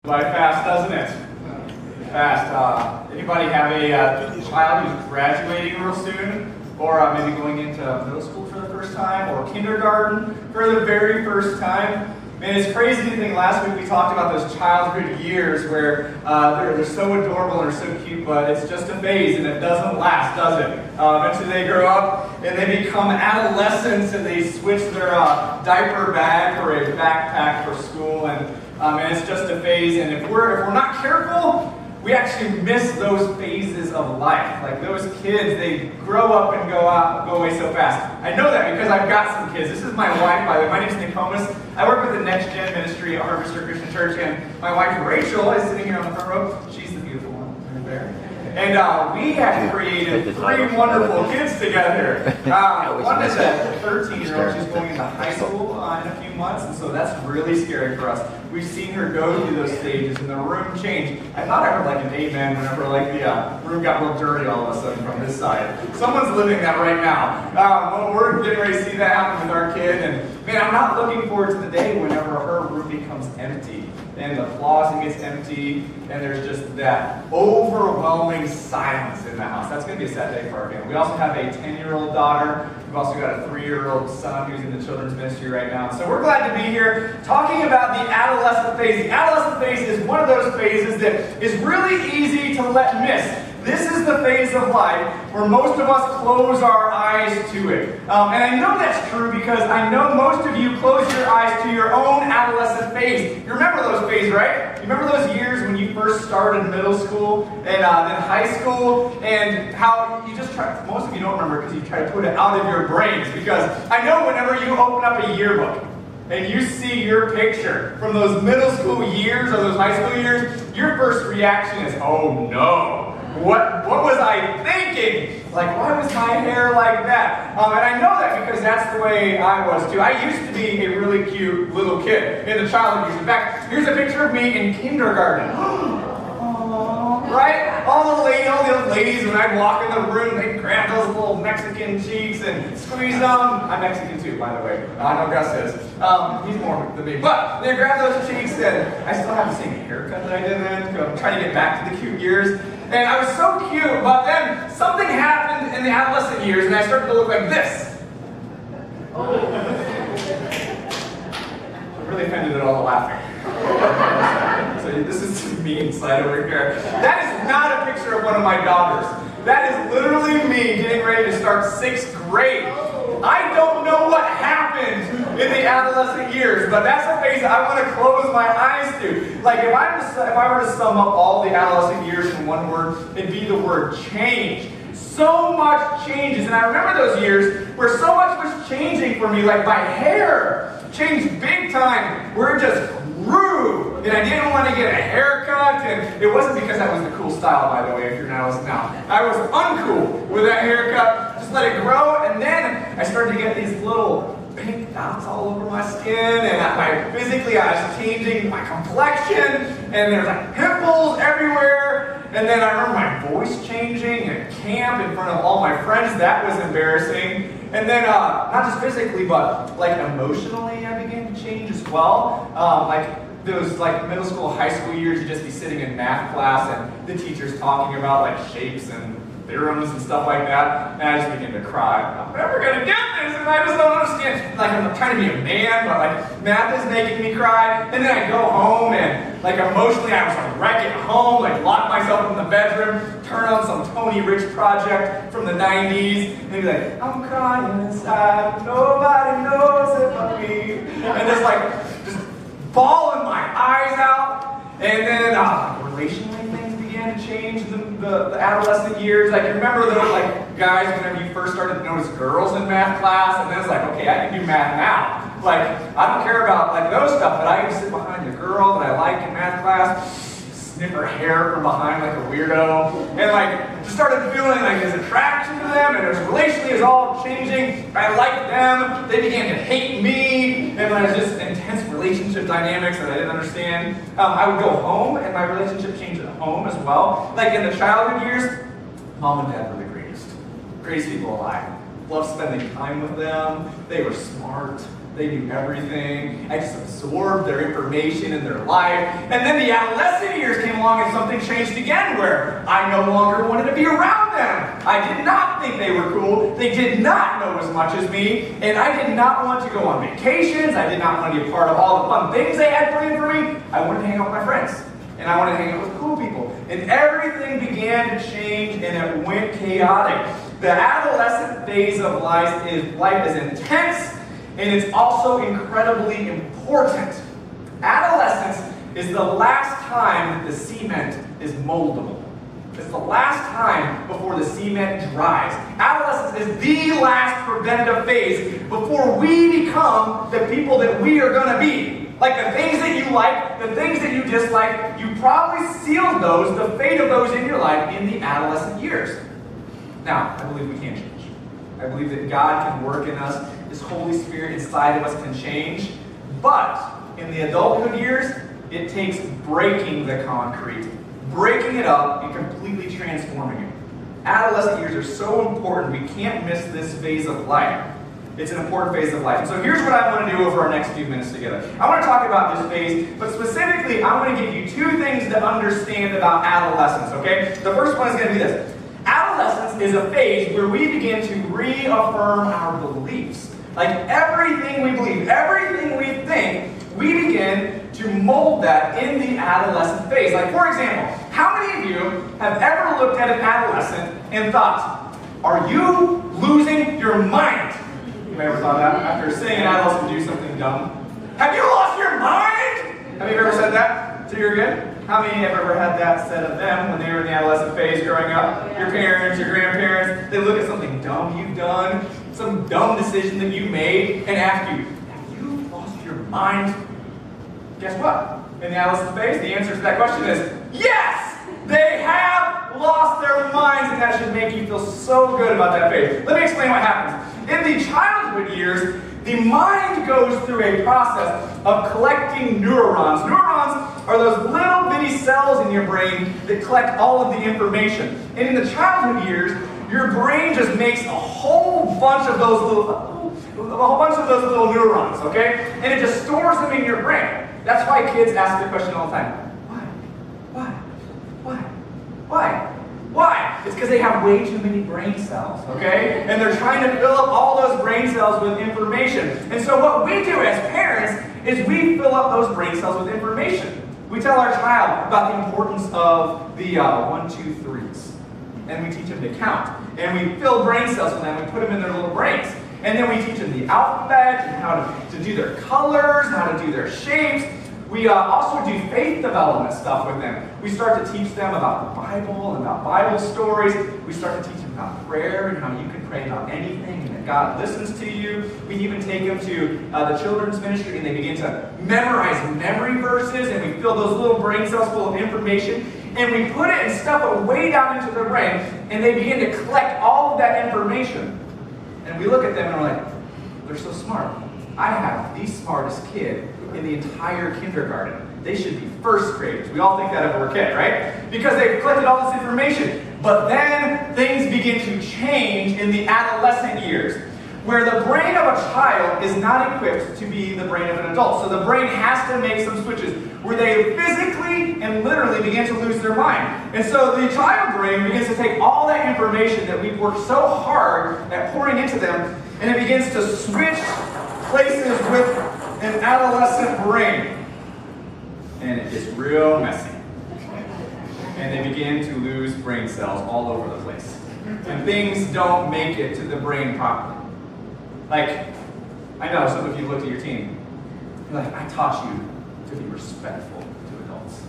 By fast, doesn't it? Fast. Anybody have a child who's graduating real soon? Or maybe going into middle school for the first time? Or kindergarten for the very first time? Man, it's crazy to think last week we talked about those childhood years where they're so adorable and they're so cute, but it's just a phase and it doesn't last, does it? Eventually they grow up and they become adolescents and they switch their diaper bag for a backpack for school, and it's just a phase. And if we're not careful, we actually miss those phases of life. Like those kids, they grow up and go away so fast. I know that because I've got some kids. This is my wife, by the way. My name's Nikomas. I work with the NextGen ministry at Harvester Christian Church, and my wife Rachel is sitting here on the front row. She's the beautiful one right there. And we have created three wonderful kids together. One is a 13-year-old. She's going into high school in a few months, and so that's really scary for us. We've seen her go through those stages, and the room changed. I thought I heard like an amen whenever the room got real dirty all of a sudden from this side. Someone's living that right now. Well, we're getting ready to see that happen with our kid, and man, I'm not looking forward to the day whenever her room becomes empty. And the closet gets empty, and there's just that overwhelming silence in the house. That's going to be a sad day for our family. We also have a 10-year-old daughter. We've also got a 3-year-old son who's in the children's ministry right now. So we're glad to be here talking about the adolescent phase. The adolescent phase is one of those phases that is really easy to let miss. This is the phase of life where most of us close our eyes to it. And I know that's true because I know most of you close your eyes to your own adolescent phase. You remember those phases, right? You remember those years when you first started middle school and then high school, and how you just try, most of you don't remember because you try to put it out of your brains, because I know whenever you open up a yearbook and you see your picture from those middle school years or those high school years, your first reaction is, oh no. What was I thinking? Like, why was my hair like that? And I know that because that's the way I was too. I used to be a really cute little kid in the childhood years. In fact, here's a picture of me in kindergarten. Right? All the ladies, when I'd walk in the room, they'd grab those little Mexican cheeks and squeeze them. I'm Mexican too, by the way. I know Gus is. He's more than me. But they grab those cheeks, and I still have the same haircut that I did then. I'm trying to get back to the cute years. And I was so cute, but then something happened in the adolescent years, and I started to look like this. I'm really offended at all the laughing. So this is me inside over here. That is not a picture of one of my daughters. That is literally me getting ready to start 6th grade. I don't know what happened in the adolescent years, but that's a phase that I want to close my eyes to. Like if I were to sum up all the adolescent years in one word, it'd be the word change. So much changes, and I remember those years where so much was changing for me. Like my hair changed big time, where it just grew, and I didn't want to get a haircut, and it wasn't because that was the cool style, by the way, if you're an adolescent now. I was uncool with that haircut, just let it grow, and then I started to get these little pink dots all over my skin, and physically I was changing my complexion, and there's like pimples everywhere. And then I remember my voice changing at camp in front of all my friends. That was embarrassing. And then not just physically, but like emotionally, I began to change as well. Like those like middle school, high school years, you'd just be sitting in math class, and the teacher's talking about like shapes and theorems and stuff like that, and I just begin to cry. I'm never gonna get this, and I just don't understand. Like I'm trying to be a man, but like math is making me cry. And then I go home, and like emotionally, I was a wreck at home. Like lock myself in the bedroom, turn on some Tony Rich project from the '90s, and be like, I'm crying inside, nobody knows it but me, and just bawling my eyes out. And then relationally, things began to change in the adolescent years. Like, you remember those like guys whenever you first started to notice girls in math class, and then it's like, okay, I can do math now. Like, I don't care about like those stuff, but I can sit behind the girl that I like in math class, sniff her hair from behind like a weirdo, and like just started feeling like this attraction to them, and it was relationally is all changing. I liked them, they began to hate me, and there was just intense relationship dynamics that I didn't understand. I would go home, and my relationship changed at home as well. Like in the childhood years, mom and dad were the greatest people alive. Loved spending time with them. They were smart. They knew everything. I just absorbed their information in their life. And then the adolescent years came along and something changed again where I no longer wanted to be around them. I did not think they were cool. They did not know as much as me. And I did not want to go on vacations. I did not want to be a part of all the fun things they had planned for me. I wanted to hang out with my friends. And I wanted to hang out with cool people. And everything began to change, and it went chaotic. The adolescent phase of life is intense, and it's also incredibly important. Adolescence is the last time that the cement is moldable. It's the last time before the cement dries. Adolescence is the last preventative phase before we become the people that we are going to be. Like the things that you like, the things that you dislike, you probably sealed those, the fate of those in your life in the adolescent years. Now, I believe we can change. I believe that God can work in us. His Holy Spirit inside of us can change. But in the adulthood years, it takes breaking the concrete, breaking it up, and completely transforming it. Adolescent years are so important. We can't miss this phase of life. It's an important phase of life. And so here's what I want to do over our next few minutes together. I want to talk about this phase, but specifically, I want to give you two things to understand about adolescence, okay? The first one is going to be this. Adolescence is a phase where we begin to reaffirm our beliefs. Like everything we believe, everything we think, we begin to mold that in the adolescent phase. Like, for example, how many of you have ever looked at an adolescent and thought, are you losing your mind? You ever thought that? After seeing an adolescent do something dumb? Have you lost your mind? Have you ever said that to your kid? How many have ever had that said of them when they were in the adolescent phase growing up? Your parents, your grandparents, they look at something dumb you've done, some dumb decision that you made, and ask you, have you lost your mind? Guess what? In the adolescent phase, the answer to that question is, yes! They have lost their minds, and that should make you feel so good about that phase. Let me explain what happens. In the childhood years, the mind goes through a process of collecting neurons. Neurons are those little bitty cells in your brain that collect all of the information. And in the childhood years, your brain just makes a whole bunch of those little neurons, okay? And it just stores them in your brain. That's why kids ask the question all the time, why? Why? It's because they have way too many brain cells, okay? And they're trying to fill up all those brain cells with information. And so what we do as parents is we fill up those brain cells with information. We tell our child about the importance of the 1, 2, 3s. And we teach them to count. And we fill brain cells with them. We put them in their little brains. And then we teach them the alphabet and how to do their colors, how to do their shapes. We also do faith development stuff with them. We start to teach them about the Bible and about Bible stories. We start to teach them about prayer and how you can pray about anything and that God listens to you. We even take them to the children's ministry and they begin to memorize memory verses, and we fill those little brain cells full of information, and we put it and stuff it way down into their brain, and they begin to collect all of that information. And we look at them and we're like, They're so smart. I have the smartest kid in the entire kindergarten. They should be first graders. We all think that of our kid, right? Because they've collected all this information. But then things begin to change in the adolescent years, where the brain of a child is not equipped to be the brain of an adult. So the brain has to make some switches where they physically and literally begin to lose their mind. And so the child brain begins to take all that information that we've worked so hard at pouring into them, and it begins to switch places with an adolescent brain. And it gets real messy. And they begin to lose brain cells all over the place. And things don't make it to the brain properly. Like, I know some of you looked at your teen. You're like, I taught you to be respectful to adults.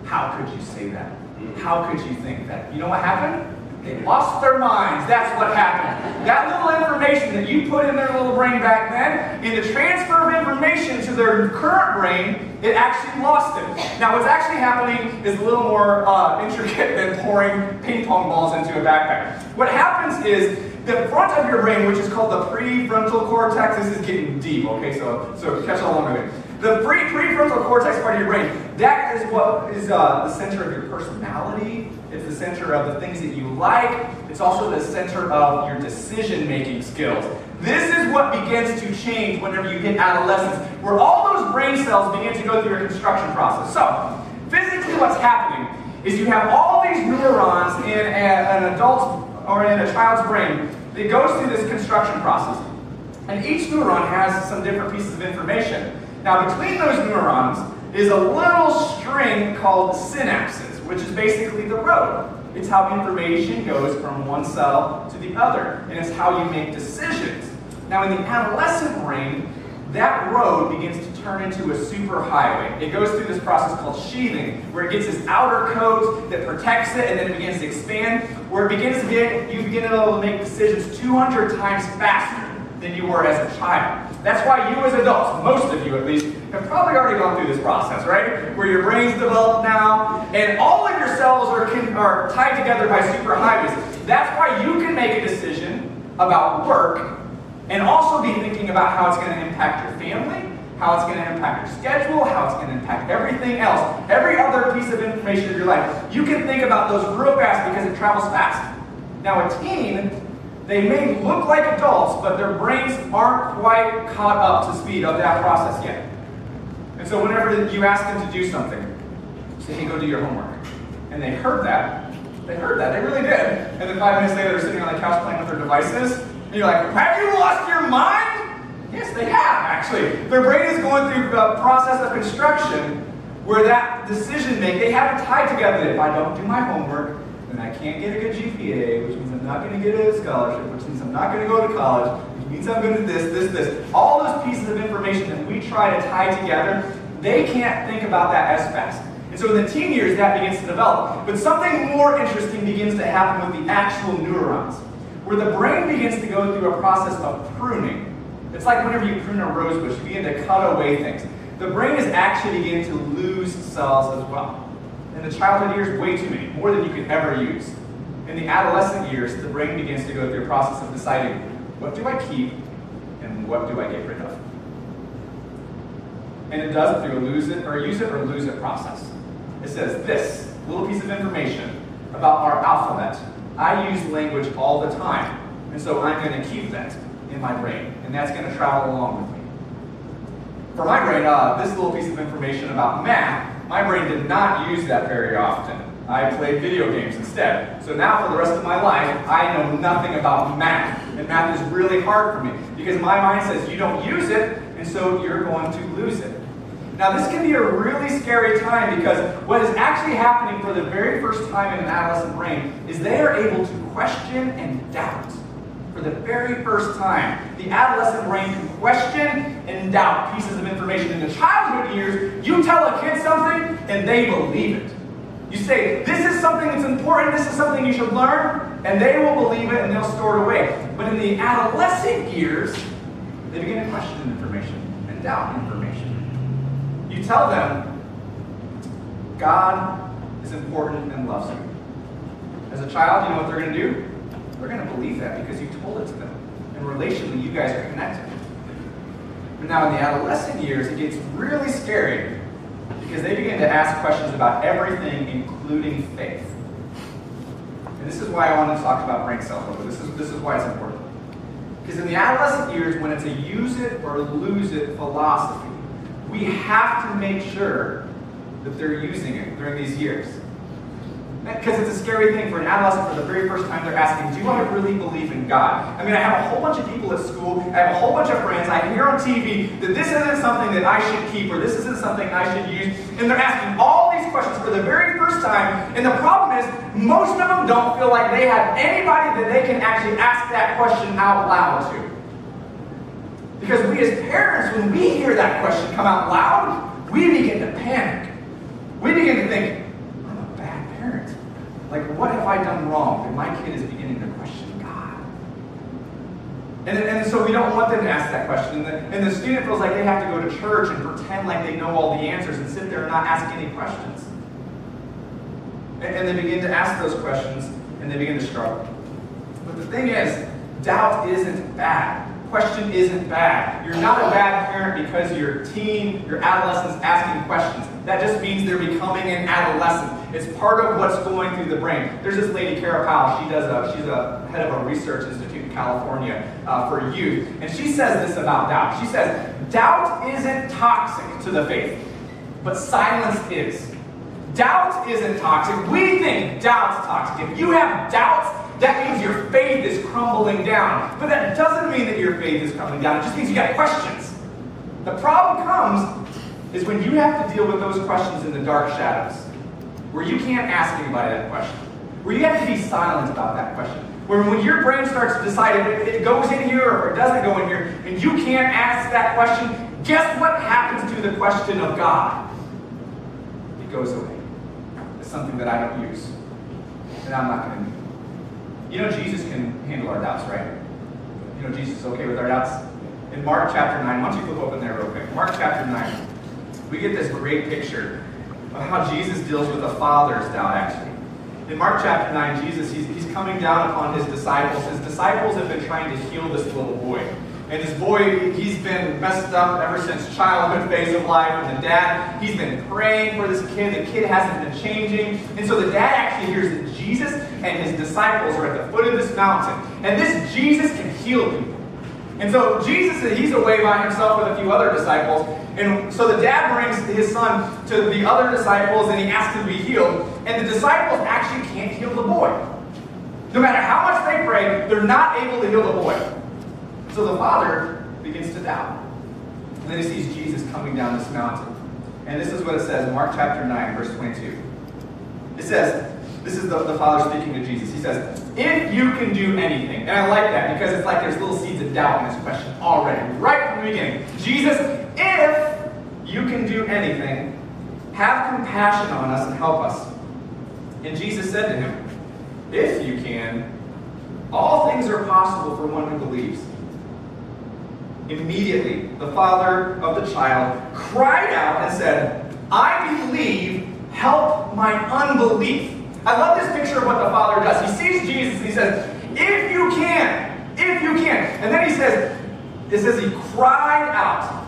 How could you say that? How could you think that? You know what happened? They lost their minds. That's what happened. That little information that you put in their little brain back then, in the transfer of information to their current brain, it actually lost it. Now what's actually happening is a little more intricate than pouring ping pong balls into a backpack. What happens is, the front of your brain, which is called the prefrontal cortex, this is getting deep, okay, so catch along with me. The prefrontal cortex part of your brain, that is what is the center of your personality. It's the center of the things that you like. It's also the center of your decision-making skills. This is what begins to change whenever you hit adolescence, where all those brain cells begin to go through a construction process. So, physically what's happening is you have all these neurons in an adult's or in a child's brain that goes through this construction process. And each neuron has some different pieces of information. Now, between those neurons is a little string called synapses, which is basically the road. It's how information goes from one cell to the other, and it's how you make decisions. Now, in the adolescent brain, that road begins to turn into a superhighway. It goes through this process called sheathing, where it gets this outer coat that protects it, and then it begins to expand, where you begin to be able to make decisions 200 times faster than you were as a child. That's why you as adults, most of you at least, have probably already gone through this process, right? Where your brain's developed now, and all of your cells are tied together by superhighways. That's why you can make a decision about work, and also be thinking about how it's going to impact your family, how it's going to impact your schedule, how it's going to impact everything else. Every other piece of information of your life. You can think about those real fast because it travels fast. Now a teen, they may look like adults, but their brains aren't quite caught up to speed of that process yet. And so whenever you ask them to do something, say, hey, go do your homework. And they heard that, they really did. And then 5 minutes later, they're sitting on the couch playing with their devices. And you're like, have you lost your mind? Yes, they have, actually. Their brain is going through a process of construction where that decision making, they have it tied together. If I don't do my homework, then I can't get a good GPA, which means I'm not going to get a scholarship, which means I'm not going to go to college, which means I'm going to this. All those pieces of information that we try to tie together, they can't think about that as fast. And so in the teen years, that begins to develop. But something more interesting begins to happen with the actual neurons, where the brain begins to go through a process of pruning. It's like whenever you prune a rose bush, you begin to cut away things. The brain is actually beginning to lose cells as well. In the childhood years, way too many, more than you could ever use. In the adolescent years, the brain begins to go through a process of deciding, what do I keep and what do I get rid of? And it does it through a use it or lose it process. It says this little piece of information about our alphabet. I use language all the time, and so I'm going to keep that in my brain, and that's going to travel along with me. For my brain, this little piece of information about math, my brain did not use that very often. I played video games instead. So now for the rest of my life, I know nothing about math, and math is really hard for me, because my mind says you don't use it, and so you're going to lose it. Now this can be a really scary time, because what is actually happening for the very first time in an adolescent brain is they are able to question and doubt. For the very first time, the adolescent brain can question and doubt pieces of information. In the childhood years, you tell a kid something and they believe it. You say, this is something that's important, this is something you should learn, and they will believe it and they'll store it away. But in the adolescent years, they begin to question information and doubt information. You tell them, God is important and loves you. As a child, you know what they're going to do? They're going to believe that because you told it to them. And relationally, you guys are connected. But now in the adolescent years, it gets really scary because they begin to ask questions about everything, including faith. And this is why I want to talk about brain cell over. This is why it's important. Because in the adolescent years, when it's a use it or lose it philosophy, we have to make sure that they're using it during these years. Because it's a scary thing for an adolescent for the very first time they're asking, do I really believe in God? I mean, I have a whole bunch of people at school, I have a whole bunch of friends, I hear on TV that this isn't something that I should keep or this isn't something I should use. And they're asking all these questions for the very first time. And the problem is, most of them don't feel like they have anybody that they can actually ask that question out loud to. Because we as parents, when we hear that question come out loud, we begin to panic. We begin to think, I'm a bad parent. Like, what have I done wrong that my kid is beginning to question God? And so we don't want them to ask that question. And the student feels like they have to go to church and pretend like they know all the answers and sit there and not ask any questions. And they begin to ask those questions and they begin to struggle. But the thing is, doubt isn't bad. Question isn't bad. You're not a bad parent because your teen, your adolescent's asking questions. That just means they're becoming an adolescent. It's part of what's going through the brain. There's this lady, Kara Powell. She's a head of a research institute in California for youth. And she says this about doubt. She says, doubt isn't toxic to the faith, but silence is. Doubt isn't toxic. We think doubt's toxic. If you have doubts, that means your faith is crumbling down. But that doesn't mean that your faith is crumbling down. It just means you got questions. The problem comes is when you have to deal with those questions in the dark shadows, where you can't ask anybody that question, where you have to be silent about that question, where when your brain starts to decide if it goes in here or it doesn't go in here, and you can't ask that question, guess what happens to the question of God? It goes away. It's something that I don't use, and I'm not going to do. You know Jesus can handle our doubts, right? You know Jesus is okay with our doubts? In Mark chapter 9, why don't you flip open there real quick. Mark chapter 9, we get this great picture of how Jesus deals with a father's doubt, actually. In Mark chapter 9, Jesus, he's coming down upon his disciples. His disciples have been trying to heal this little boy. And this boy, he's been messed up ever since childhood phase of life. And the dad, he's been praying for this kid. The kid hasn't been changing. And so the dad actually hears that Jesus and his disciples are at the foot of this mountain. And this Jesus can heal people. And so Jesus, he's away by himself with a few other disciples. And so the dad brings his son to the other disciples and he asks him to be healed. And the disciples actually can't heal the boy. No matter how much they pray, they're not able to heal the boy. So the father begins to doubt. And then he sees Jesus coming down this mountain. And this is what it says in Mark chapter 9, verse 22. It says, this is the father speaking to Jesus. He says, if you can do anything. And I like that because it's like there's little seeds of doubt in this question already, right from the beginning. Jesus, if you can do anything, have compassion on us and help us. And Jesus said to him, if you can, all things are possible for one who believes. Immediately, the father of the child cried out and said, I believe, help my unbelief. I love this picture of what the father does. He sees Jesus and he says, if you can, if you can. And then he says, it says he cried out,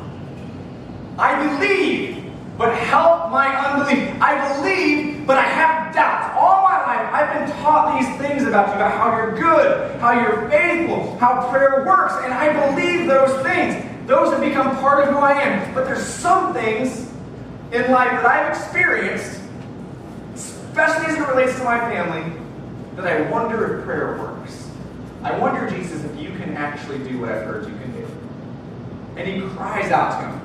I believe, but help my unbelief. I believe, but I have doubts. All my life, I've been taught these things about you, about how you're good, how you're faithful, how prayer works, and I believe those things. Those have become part of who I am. But there's some things in life that I've experienced, especially as it relates to my family, that I wonder if prayer works. I wonder, Jesus, if you can actually do what I've heard you can do. And he cries out to him.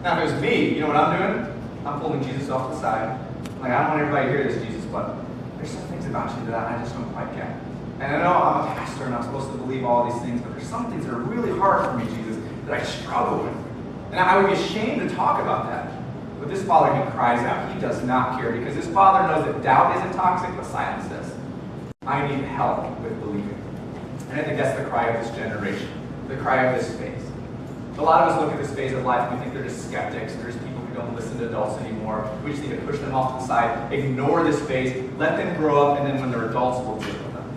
Now, if it was me, you know what I'm doing? I'm pulling Jesus off the side. Like, I don't want everybody to hear this, Jesus, but there's some things about you that I just don't quite get. And I know I'm a pastor and I'm supposed to believe all these things, but there's some things that are really hard for me, Jesus, that I struggle with. And I would be ashamed to talk about that. But this father, he cries out. He does not care because his father knows that doubt isn't toxic, but silence is. I need help with believing. And I think that's the cry of this generation, the cry of this phase. A lot of us look at this phase of life and we think they're just skeptics. There's people who don't listen to adults anymore. We just need to push them off to the side, ignore this phase, let them grow up, and then when they're adults, we'll deal with them.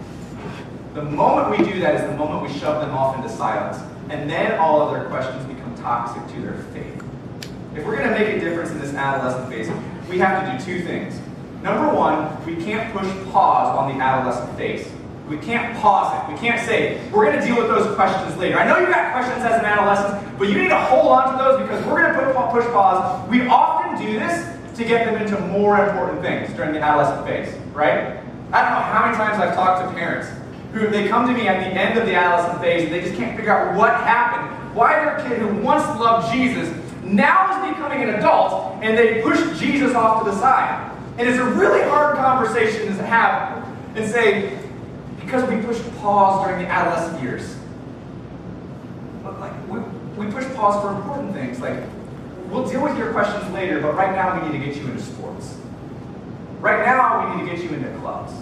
The moment we do that is the moment we shove them off into silence. and then all of their questions become toxic to their faith. If we're going to make a difference in this adolescent phase, we have to do two things. Number one, we can't push pause on the adolescent phase. We can't pause it. We can't say, we're going to deal with those questions later. I know you got questions as an adolescent, but you need to hold on to those because we're going to push pause. We often do this to get them into more important things during the adolescent phase, right? I don't know how many times I've talked to parents who they come to me at the end of the adolescent phase and they just can't figure out what happened. Why their kid who once loved Jesus now is becoming an adult and they push Jesus off to the side. And it's a really hard conversation to have and say, because we push pause during the adolescent years. But we push pause for important things. Like, we'll deal with your questions later, but right now we need to get you into sports. Right now we need to get you into clubs.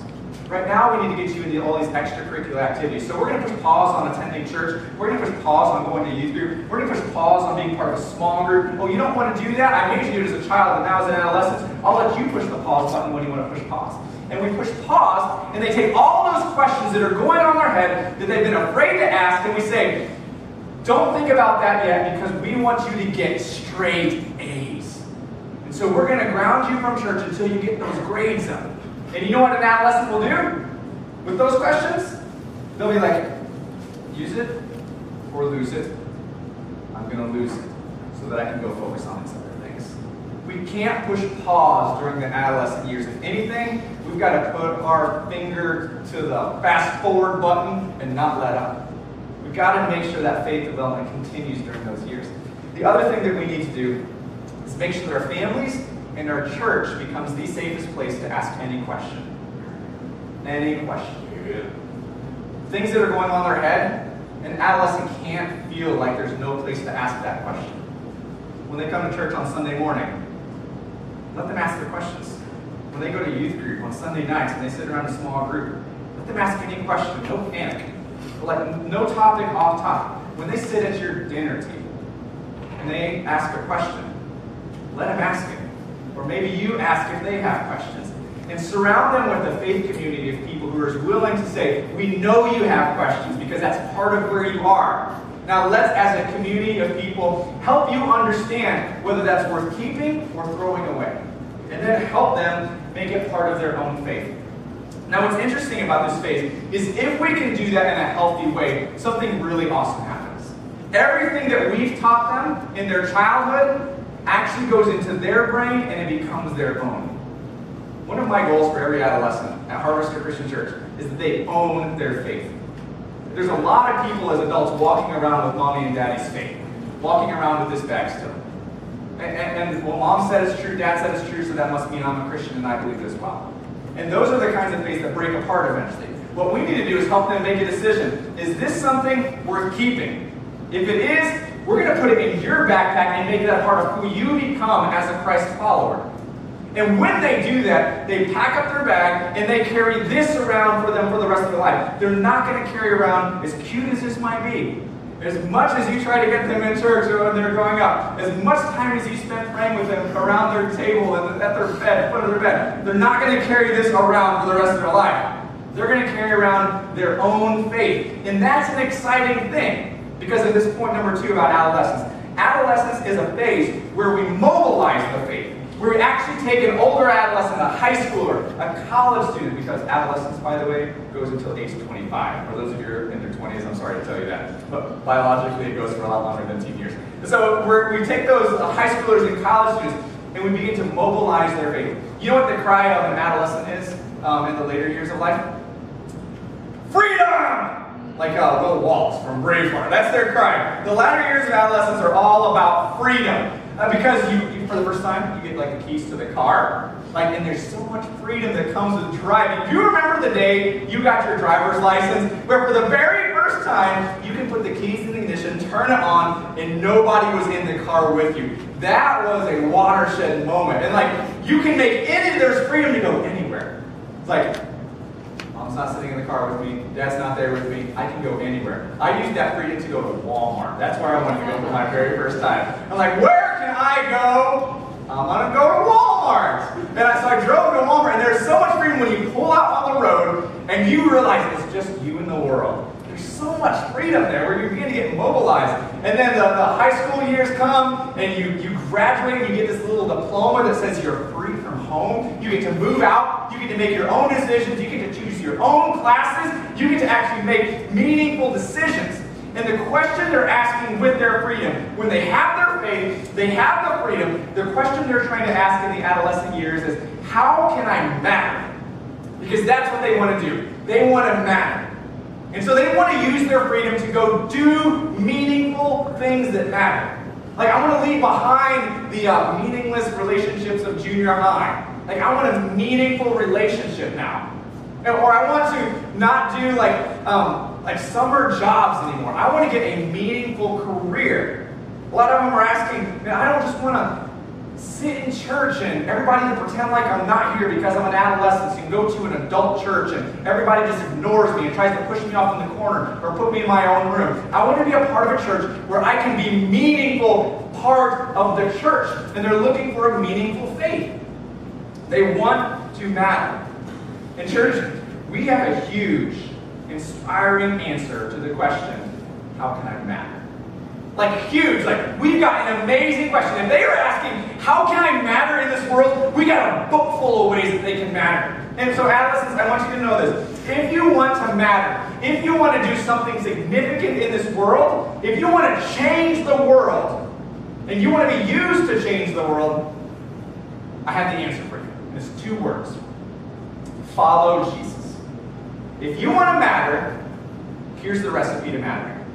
Right now we need to get you into all these extracurricular activities. So we're going to push pause on attending church. We're going to push pause on going to youth group. We're going to push pause on being part of a small group. Oh, you don't want to do that? I made you do it as a child, but now as an adolescent, I'll let you push the pause button when you want to push pause. And we push pause, and they take all those questions that are going on in their head that they've been afraid to ask, and we say, don't think about that yet because we want you to get straight A's. And so we're going to ground you from church until you get those grades up. And you know what an adolescent will do with those questions? They'll be like, use it or lose it. I'm going to lose it so that I can go focus on these other things. We can't push pause during the adolescent years. If anything, we've got to put our finger to the fast forward button and not let up. We've got to make sure that faith development continues during those years. The other thing that we need to do is make sure that our families and our church becomes the safest place to ask any question. Any question. Yeah. Things that are going on in their head, an adolescent can't feel like there's no place to ask that question. When they come to church on Sunday morning, let them ask their questions. When they go to youth group on Sunday nights and they sit around a small group, let them ask any question, no panic. Like no topic off topic. When they sit at your dinner table and they ask a question, let them ask it. Or maybe you ask if they have questions. And surround them with a faith community of people who are willing to say, we know you have questions because that's part of where you are. Now let's, as a community of people, help you understand whether that's worth keeping or throwing away. And then help them make it part of their own faith. Now what's interesting about this phase is if we can do that in a healthy way, something really awesome happens. Everything that we've taught them in their childhood actually goes into their brain and it becomes their own. One of my goals for every adolescent at Harvester Christian Church is that they own their faith. There's a lot of people as adults walking around with mommy and daddy's faith, walking around with this bag still. And well, mom said it's true, dad said it's true, so that must mean I'm a Christian and I believe it as well. And those are the kinds of faiths that break apart eventually. What we need to do is help them make a decision. Is this something worth keeping? If it is, we're going to put it in your backpack and make that part of who you become as a Christ follower. And when they do that, they pack up their bag and they carry this around for them for the rest of their life. They're not going to carry around, as cute as this might be, as much as you try to get them in church or when they're growing up, as much time as you spend praying with them around their table and at their bed, foot of their bed, they're not going to carry this around for the rest of their life. They're going to carry around their own faith. And that's an exciting thing. Because of this point number 2 about adolescence. Adolescence is a phase where we mobilize the faith. Where we actually take an older adolescent, a high schooler, a college student, because adolescence, by the way, goes until age 25. For those of you who are in their 20s, I'm sorry to tell you that. But biologically, it goes for a lot longer than teen years. So we take those high schoolers and college students, and we begin to mobilize their faith. You know what the cry of an adolescent is in the later years of life? Freedom! Like Will Waltz from Braveheart. That's their cry. The latter years of adolescence are all about freedom. Because you, for the first time, you get like the keys to the car. And there's so much freedom that comes with driving. Do you remember the day you got your driver's license? Where for the very first time, you can put the keys in the ignition, turn it on, and nobody was in the car with you. That was a watershed moment. And you can make there's freedom to go anywhere. It's like, Mom's not sitting in the car with me. Dad's not there with me. I can go anywhere. I used that freedom to go to Walmart. That's where I wanted to go for my very first time. I'm like, where can I go? I'm going to go to Walmart. And so I drove to Walmart, and there's so much freedom when you pull out on the road and you realize it's just you in the world. There's so much freedom there where you begin to get mobilized. And then the high school years come, and you graduate, and you get this little diploma that says you're free from home. You get to move out. You get to make your own decisions. You get to choose your own classes. You get to actually make meaningful decisions. And the question they're asking with their freedom, when they have their faith, they have the freedom, the question they're trying to ask in the adolescent years is, how can I matter? Because that's what they want to do. They want to matter. And so they want to use their freedom to go do meaningful things that matter. Like, I want to leave behind the meaningless relationships of junior high. Like, I want a meaningful relationship now. Or I want to not do like summer jobs anymore. I want to get a meaningful career. A lot of them are asking, man, I don't just want to sit in church and everybody to pretend like I'm not here because I'm an adolescent and go to an adult church and everybody just ignores me and tries to push me off in the corner or put me in my own room. I want to be a part of a church where I can be a meaningful part of the church. And they're looking for a meaningful faith. They want to matter. In church, we have a huge, inspiring answer to the question, how can I matter? Like, huge. Like, we've got an amazing question. If they are asking, how can I matter in this world? We got a book full of ways that they can matter. And so, adolescents, I want you to know this. If you want to matter, if you want to do something significant in this world, if you want to change the world, and you want to be used to change the world, I have the answer for you. It's 2 words. Follow Jesus. If you want to matter, here's the recipe to mattering.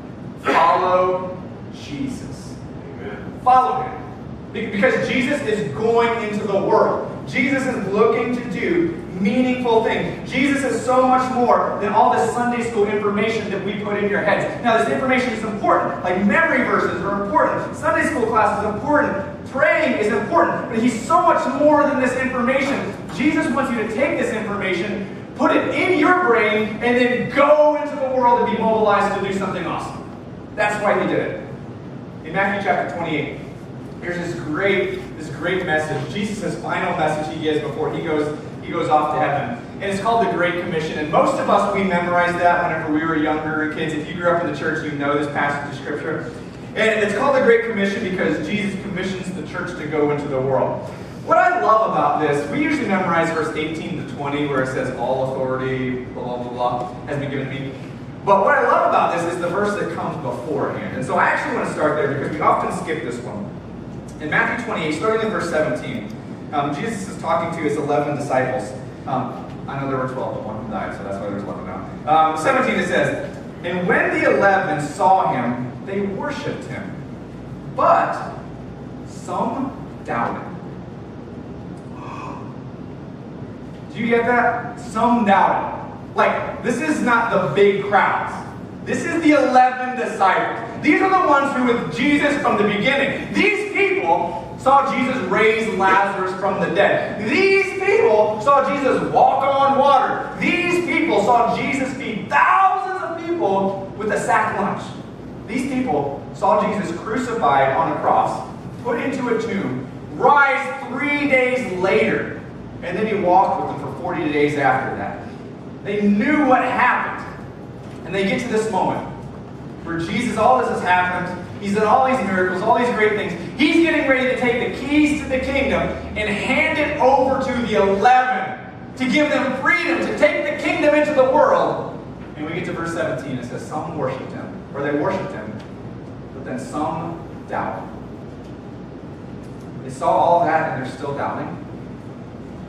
Follow Jesus. Amen. Follow him. Because Jesus is going into the world. Jesus is looking to do meaningful things. Jesus is so much more than all this Sunday school information that we put in your heads. Now, this information is important. Like, memory verses are important. Sunday school class is important. Praying is important. But he's so much more than this information. Jesus wants you to take this information, put it in your brain, and then go into the world and be mobilized to do something awesome. That's why he did it. In Matthew chapter 28, here's this great message. Jesus' final message he gives before he goes off to heaven. And it's called the Great Commission. And most of us, we memorized that whenever we were younger kids. If you grew up in the church, you know this passage of Scripture. And it's called the Great Commission because Jesus commissions the church to go into the world. What I love about this, we usually memorize verse 18 to 20 where it says, all authority, blah, blah, blah, has been given to me. But what I love about this is the verse that comes beforehand. And so I actually want to start there because we often skip this one. In Matthew 28, starting in verse 17, Jesus is talking to his 11 disciples. I know there were 12, but one of them died, so that's why there's 11 now. 17 it says, and when the 11 saw him, they worshipped him. But some doubted. Do you get that? Some doubted. Like, this is not the big crowds. This is the 11 disciples. These are the ones who were with Jesus from the beginning. These people saw Jesus raise Lazarus from the dead. These people saw Jesus walk on water. These people saw Jesus feed thousands of people with a sack lunch. These people saw Jesus crucified on a cross, put into a tomb, rise 3 days later, and then he walked with them for 40 days after that. They knew what happened. And they get to this moment where Jesus, all this has happened. He's done all these miracles, all these great things. He's getting ready to take the keys to the kingdom and hand it over to the 11 to give them freedom to take the kingdom into the world. And we get to verse 17. It says, some worshipped him, or they worshipped him, but then some doubted. They saw all of that and they're still doubting.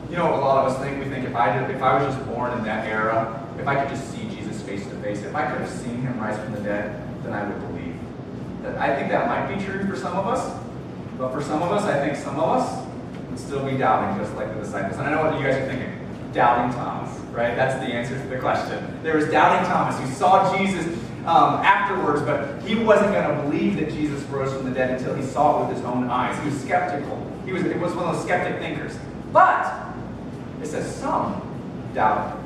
You know what a lot of us think? We think if I was just born in that era, if I could just see Jesus face to face, if I could have seen him rise from the dead, then I would believe. I think that might be true for some of us, but for some of us, I think some of us would still be doubting, just like the disciples. And I know what you guys are thinking. Doubting Thomas, right? That's the answer to the question. There was doubting Thomas who saw Jesus afterwards, but he wasn't going to believe that Jesus rose from the dead until he saw it with his own eyes. He was skeptical. He was one of those skeptic thinkers. But it says some doubted,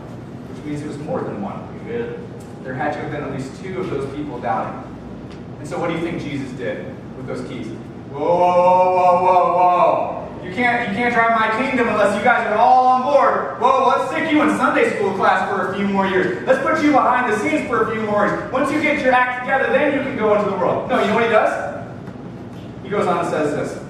which means it was more than one. There had to have been at least 2 of those people doubting. And so what do you think Jesus did with those keys? Whoa, whoa, whoa, whoa, whoa. You can't drive my kingdom unless you guys are all on board. Whoa, let's stick you in Sunday school class for a few more years. Let's put you behind the scenes for a few more years. Once you get your act together, then you can go into the world. No, you know what he does? He goes on and says this.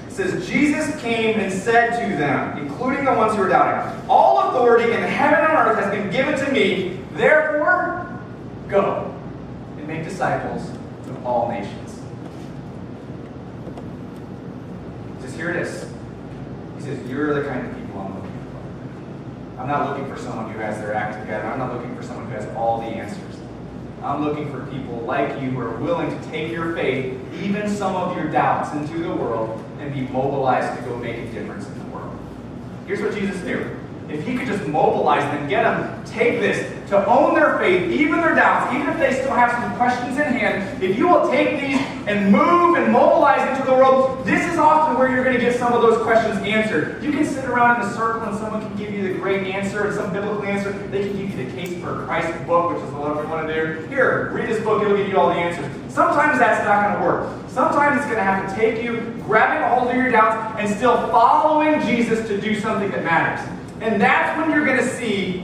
It says, Jesus came and said to them, including the ones who were doubting, all authority in heaven and earth has been given to me. Therefore, go and make disciples of all nations. He says, here it is. He says, you're the kind of people I'm looking for. I'm not looking for someone who has their act together. I'm not looking for someone who has all the answers. I'm looking for people like you who are willing to take your faith, even some of your doubts, into the world and be mobilized to go make a difference in the world. Here's what Jesus did. If he could just mobilize them, get them, take this, to own their faith, even their doubts, even if they still have some questions in hand, if you will take these and move and mobilize into the world, this is often where you're going to get some of those questions answered. You can sit around in a circle and someone can give you the great answer and some biblical answer. They can give you the Case for Christ book, which is what we want to do. Here, read this book, it'll give you all the answers. Sometimes that's not going to work. Sometimes it's going to have to take you grabbing a hold of your doubts and still following Jesus to do something that matters. And that's when you're going to see,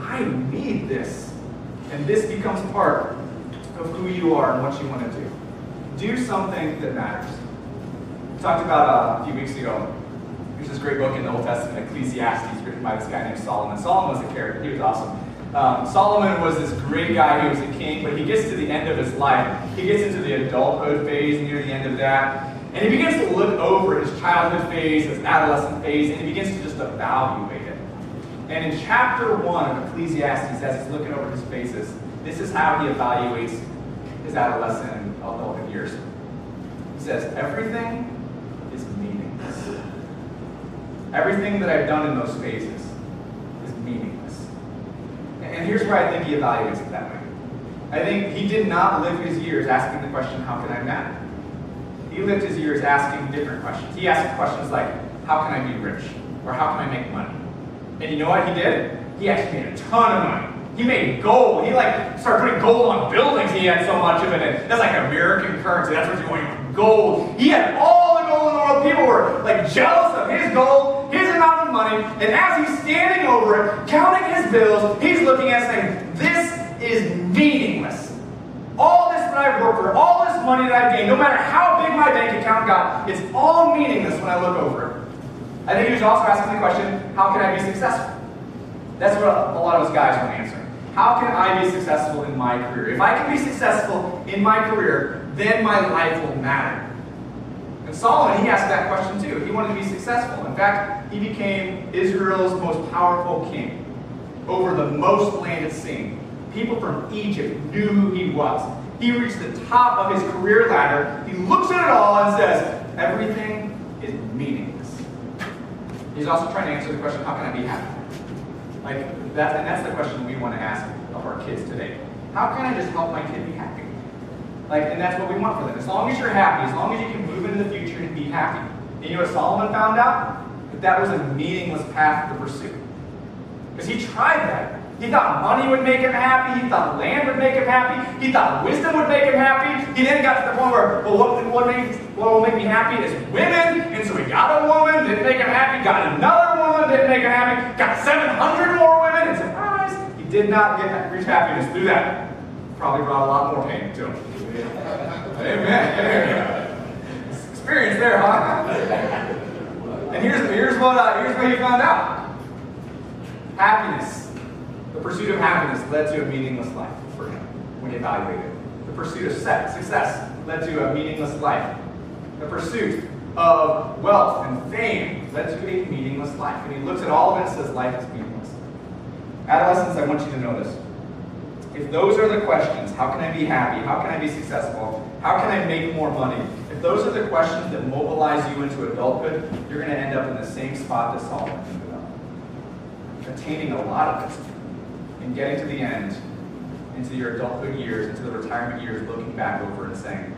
I need this. And this becomes part of who you are and what you want to do. Do something that matters. We talked about a few weeks ago, there's this great book in the Old Testament, Ecclesiastes, written by this guy named Solomon. Solomon was a character. He was awesome. Solomon was this great guy. He was a king, but he gets to the end of his life. He gets into the adulthood phase near the end of that. And he begins to look over his childhood phase, his adolescent phase, and he begins to just evaluate it. And in chapter 1 of Ecclesiastes, as he's looking over his phases, this is how he evaluates his adolescent and adulthood years. He says, everything is meaningless. Everything that I've done in those phases is meaningless. And here's where I think he evaluates it that way. I think he did not live his years asking the question, how can I matter? He lived his years asking different questions. He asked questions like, how can I be rich? Or how can I make money? And you know what he did? He actually made a ton of money. He made gold. He started putting gold on buildings. He had so much of it. And that's like American currency. That's what you want. Gold. He had all the gold in the world. People were jealous of his gold, his amount of money. And as he's standing over it, counting his bills, he's looking at it saying, this is meaningless. All this that I've worked for, all this money that I've gained, no matter how big my bank account got, it's all meaningless when I look over it. I think he was also asking the question, how can I be successful? That's what a lot of us guys want to answer. How can I be successful in my career? If I can be successful in my career, then my life will matter. And Solomon, he asked that question too. He wanted to be successful. In fact, he became Israel's most powerful king over the most land it's seen. People from Egypt knew who he was. He reached the top of his career ladder. He looks at it all and says, everything is meaningless. He's also trying to answer the question, how can I be happy? And that's the question we want to ask of our kids today. How can I just help my kid be happy? And that's what we want for them. As long as you're happy, as long as you can move into the future and be happy. And you know what Solomon found out? That was a meaningless path to pursue. Because he tried that. He thought money would make him happy. He thought land would make him happy. He thought wisdom would make him happy. He then got to the point where, what will make me happy is women. And so he got a woman, didn't make him happy. Got another woman, didn't make him happy. Got 700 more women, and surprise, he did not reach happiness through that. Probably brought a lot more pain to him. Amen. Experience there, huh? And here's what he found out. Happiness. The pursuit of happiness led to a meaningless life for him when he evaluated. The pursuit of success led to a meaningless life. The pursuit of wealth and fame led to a meaningless life. And he looks at all of it and says, life is meaningless. Adolescents, I want you to know this. If those are the questions, how can I be happy? How can I be successful? How can I make more money? If those are the questions that mobilize you into adulthood, you're going to end up in the same spot that Solomon ended up. Attaining a lot of it. And getting to the end, into your adulthood years, into the retirement years, looking back over and saying,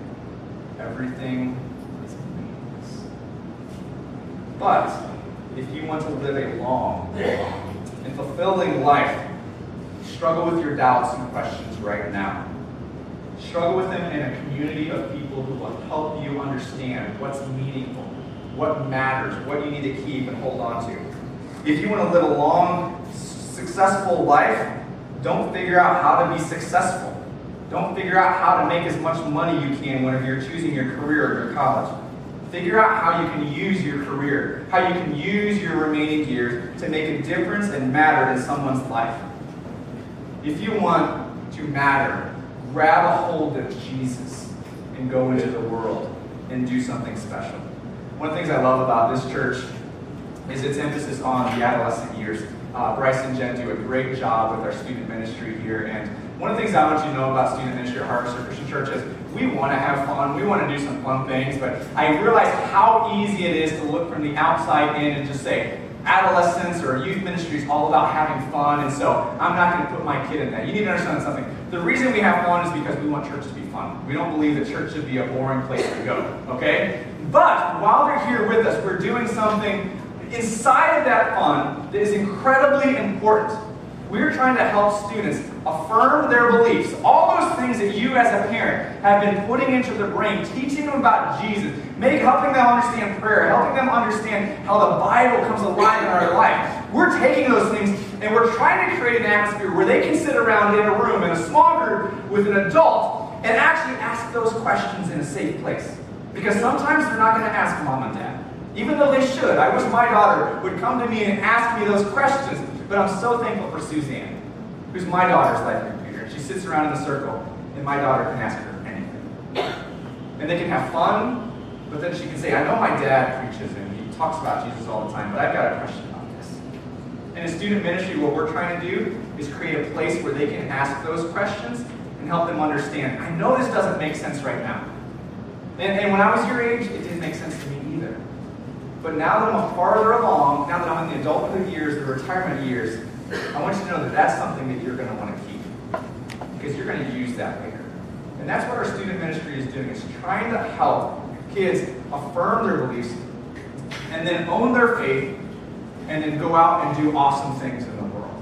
everything is meaningless. But if you want to live a long and fulfilling life, struggle with your doubts and questions right now. Struggle with them in a community of people who will help you understand what's meaningful, what matters, what you need to keep and hold on to. If you want to live a long, successful life, don't figure out how to be successful. Don't figure out how to make as much money you can whenever you're choosing your career or your college. Figure out how you can use your career, how you can use your remaining years to make a difference and matter in someone's life. If you want to matter, grab a hold of Jesus and go into the world and do something special. One of the things I love about this church is its emphasis on the adolescent years. Bryce and Jen do a great job with our student ministry here, and one of the things I want you to know about student ministry at Harvest Christian Church is we want to have fun, we want to do some fun things, but I realize how easy it is to look from the outside in and just say, adolescence or youth ministry is all about having fun, and so I'm not going to put my kid in that. You need to understand something. The reason we have fun is because we want church to be fun. We don't believe that church should be a boring place to go, okay? But while they're here with us, we're doing something inside of that fun that is incredibly important. We're trying to help students affirm their beliefs. All those things that you as a parent have been putting into their brain, teaching them about Jesus, helping them understand prayer, helping them understand how the Bible comes alive in our life. We're taking those things and we're trying to create an atmosphere where they can sit around in a room in a small group with an adult and actually ask those questions in a safe place. Because sometimes they're not going to ask mom and dad, even though they should. I wish my daughter would come to me and ask me those questions. But I'm so thankful for Suzanne, who's my daughter's life computer. She sits around in the circle, and my daughter can ask her anything. And they can have fun, but then she can say, I know my dad preaches and he talks about Jesus all the time, but I've got a question about this. And in student ministry, what we're trying to do is create a place where they can ask those questions and help them understand, I know this doesn't make sense right now. And when I was your age, it didn't make sense to me either. But now that I'm farther along, now that I'm in the adulthood years, the retirement years, I want you to know that that's something that you're going to want to keep. Because you're going to use that later. And that's what our student ministry is doing. It's trying to help kids affirm their beliefs and then own their faith and then go out and do awesome things in the world.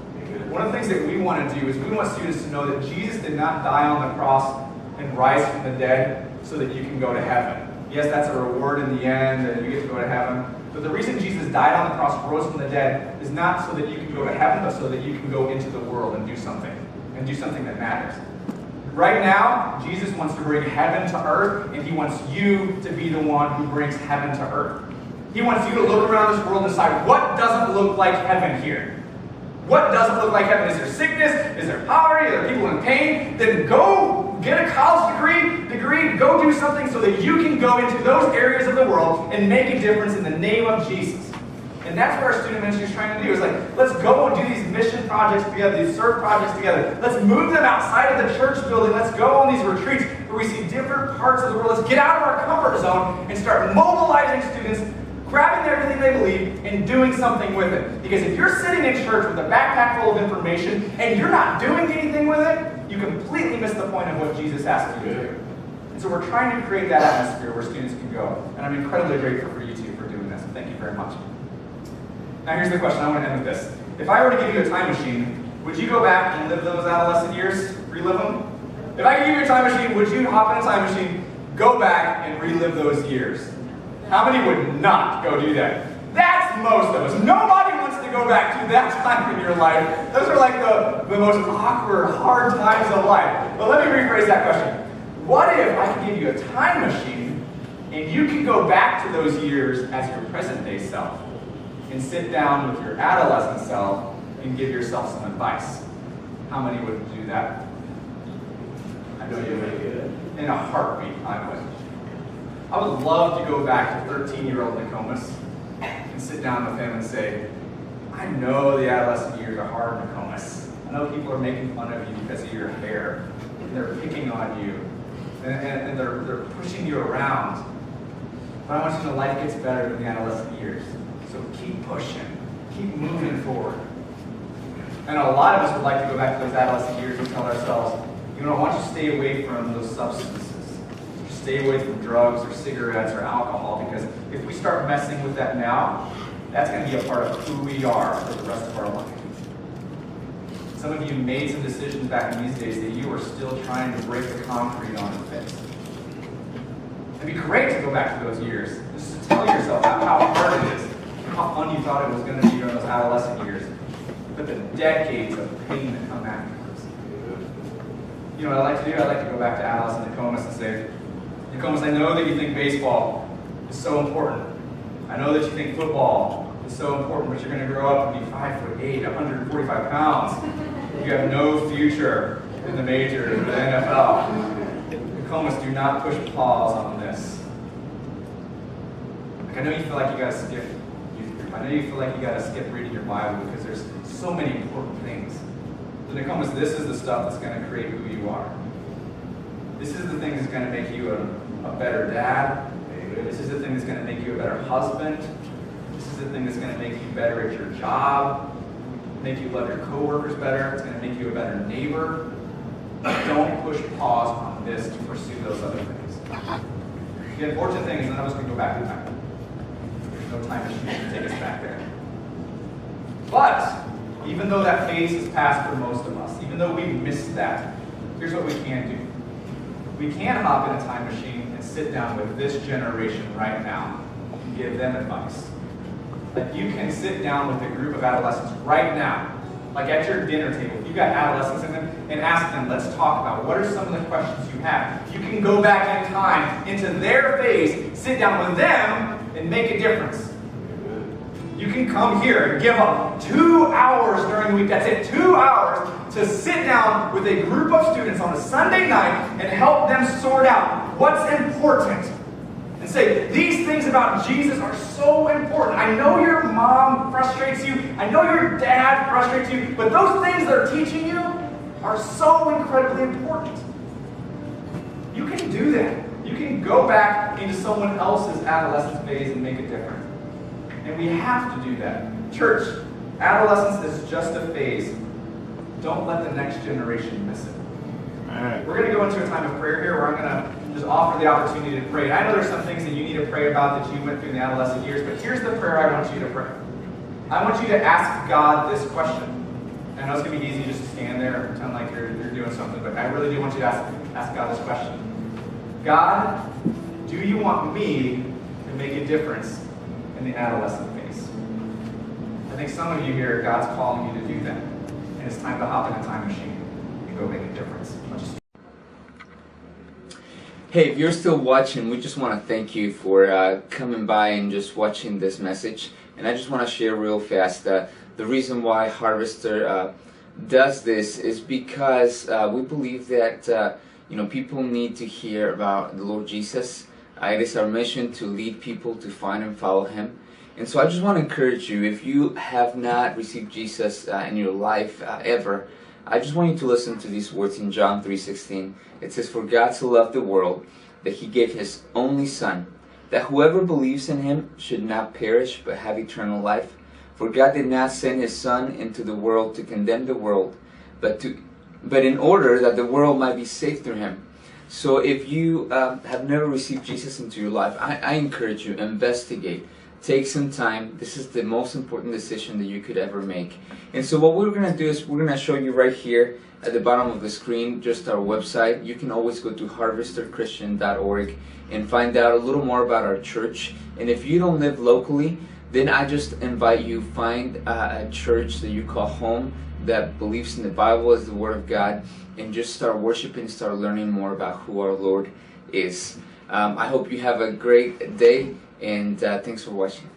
One of the things that we want to do is we want students to know that Jesus did not die on the cross and rise from the dead so that you can go to heaven. Yes, that's a reward in the end, that you get to go to heaven. But the reason Jesus died on the cross, rose from the dead, is not so that you can go to heaven, but so that you can go into the world and do something that matters. Right now, Jesus wants to bring heaven to earth, and he wants you to be the one who brings heaven to earth. He wants you to look around this world and decide, what doesn't look like heaven here? What doesn't look like heaven? Is there sickness? Is there poverty? Are there people in pain? Then go get a college degree, go do something so that you can go into those areas of the world and make a difference in the name of Jesus. And that's what our student ministry is trying to do. Is like, let's go and do these mission projects together, these serve projects together. Let's move them outside of the church building. Let's go on these retreats where we see different parts of the world. Let's get out of our comfort zone and start mobilizing students, grabbing everything they believe and doing something with it. Because if you're sitting in church with a backpack full of information and you're not doing anything with it, you completely miss the point of what Jesus asked you to do. And so we're trying to create that atmosphere where students can go. And I'm incredibly grateful for you two for doing this. Thank you very much. Now here's the question. I want to end with this. If I were to give you a time machine, would you go back and live those adolescent years? Relive them? If I could give you a time machine, would you hop in a time machine, go back and relive those years? How many would not go do that? That's most of us. Nobody wants to go back to that time in your life. Those are like the most awkward, hard times of life. But let me rephrase that question. What if I could give you a time machine and you could go back to those years as your present day self and sit down with your adolescent self and give yourself some advice? How many would do that? I know you would. In a heartbeat, I would. I would love to go back to 13-year-old Nikomas and sit down with him and say, I know the adolescent years are hard, Nikomas. I know people are making fun of you because of your hair. And they're picking on you. And they're pushing you around. But I want you to know life gets better than the adolescent years. So keep pushing. Keep moving forward. I know a lot of us would like to go back to those adolescent years and tell ourselves, you know, I want you to stay away from those substances. Stay away from drugs or cigarettes or alcohol, because if we start messing with that now, that's going to be a part of who we are for the rest of our life. Some of you made some decisions back in these days that you are still trying to break the concrete on and fix. It'd be great to go back to those years, just to tell yourself how hard it is, how fun you thought it was going to be during those adolescent years, but the decades of pain that come afterwards. You know what I like to do? I like to go back to Alice and Nikomas and say, Nikomas, I know that you think baseball is so important. I know that you think football is so important, but you're going to grow up and be 5'8", 145 pounds. You have no future in the majors or the NFL. Nikomas, do not push pause on this. Like, I know you feel like you got to skip youth group. I know you feel like you got to skip reading your Bible because there's so many important things. But Nikomas, this is the stuff that's going to create who you are. This is the thing that's going to make you a better dad. This is the thing that's going to make you a better husband. This is the thing that's going to make you better at your job, make you love your coworkers better. It's going to make you a better neighbor. Don't push pause on this to pursue those other things. The unfortunate thing is none of us can go back in time. There's no time machine to take us back there. But even though that phase is past for most of us, even though we missed that, here's what we can do. We can hop in a time machine and sit down with this generation right now and give them advice. Like, you can sit down with a group of adolescents right now, like at your dinner table, if you've got adolescents in them, and ask them, let's talk about what are some of the questions you have. You can go back in time into their phase, sit down with them, and make a difference. You can come here and give up 2 hours during the week, that's it, 2 hours, to sit down with a group of students on a Sunday night and help them sort out what's important. And say, these things about Jesus are so important. I know your mom frustrates you. I know your dad frustrates you. But those things they're teaching you are so incredibly important. You can do that. You can go back into someone else's adolescence phase and make a difference. And we have to do that. Church, adolescence is just a phase. Don't let the next generation miss it. All right. We're going to go into a time of prayer here where I'm going to just offer the opportunity to pray. I know there's some things that you need to pray about that you went through in the adolescent years, but here's the prayer I want you to pray. I want you to ask God this question. I know it's going to be easy just to stand there and pretend like you're doing something, but I really do want you to ask God this question. God, do you want me to make a difference in the adolescent phase? I think some of you here, God's calling you to do that. And it's time to hop in a time machine and go make a difference. Hey, if you're still watching, we just want to thank you for coming by and just watching this message. And I just want to share real fast, the reason why Harvester does this is because we believe that people need to hear about the Lord Jesus. It is our mission to lead people to find and follow Him. And so I just want to encourage you, if you have not received Jesus in your life ever, I just want you to listen to these words in John 3:16. It says, "For God so loved the world that He gave His only Son, that whoever believes in Him should not perish but have eternal life. For God did not send His Son into the world to condemn the world, but in order that the world might be saved through Him." So if you have never received Jesus into your life, I encourage you, investigate. Take some time. This is the most important decision that you could ever make. And so what we're going to do is we're going to show you right here at the bottom of the screen just our website. You can always go to harvesterchristian.org and find out a little more about our church. And if you don't live locally, then I just invite you find a church that you call home that believes in the Bible as the Word of God, and just start worshiping, start learning more about who our Lord is. I hope you have a great day. And thanks for watching.